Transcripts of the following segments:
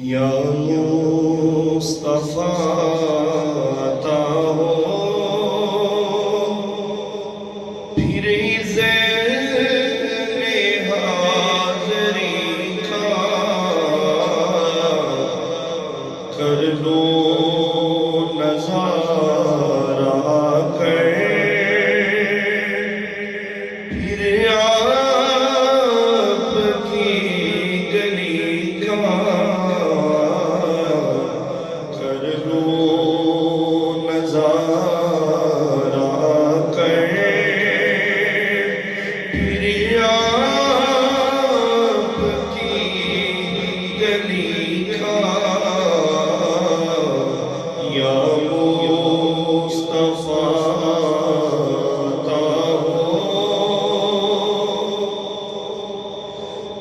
یا مصطفیٰ عطا ہو پھر زین حاضری کا کر لو نظارہ کر پھر آپ کی گلی کا کر لو نظارہ کر پھر آپ کی گلی کا یا مصطفیٰ عطا ہو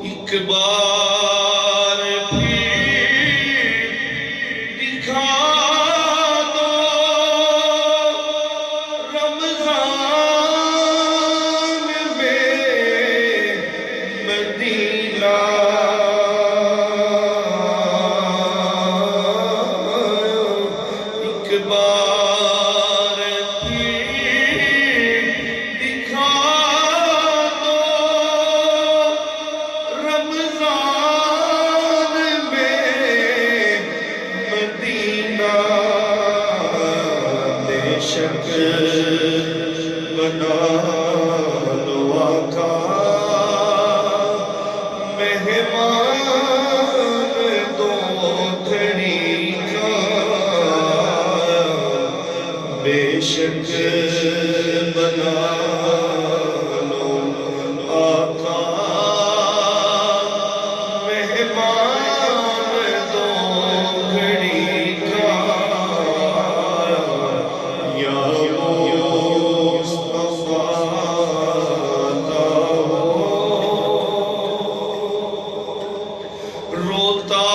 ایک بار پھر دکھا دو رمضان میں مدینہ ایک بار پھر دکھا دو رمضان میں مدینہ بے شک بنا لو آقا مہمان دو گھڑی کا بے شک بنا لو آقا مہمان دو گھڑی کا یا مصطفیٰ عطا ہو روتا